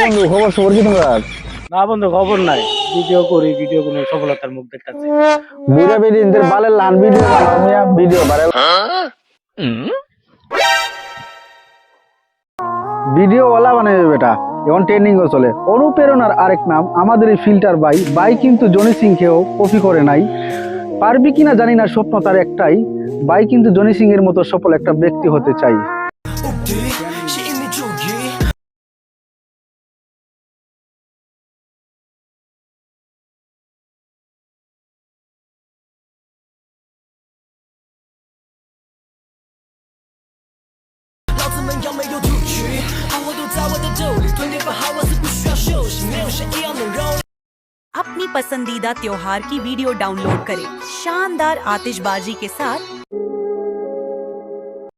বন্ধু খবর সবর কি তোমার? না বন্ধু খবর নাই, ভিডিও করি, ভিডিও কোনো সফলতার মুখ দেখতেছি। বুড়া বেডিনদের বালের লান ভিডিও বানাও মিয়া, ভিডিও ভাইরাল ভিডিও ওয়ালা বানাবে বেটা, এখন ট্রেন্ডিং ও চলে। অনুপ্রেরণার আরেক নাম আমাদের এই ফিল্টার বাই। বাই কিন্তু জনি সিং কেও কপি করে নাই। পারবি কিনা জানি না, স্বপ্ন তার একটাই, বাই কিন্তু জনি সিং এর মতো সফল একটা ব্যক্তি হতে চাই। अपनी पसंदीदा त्योहार की वीडियो डाउनलोड करें शानदार आतिशबाजी के साथ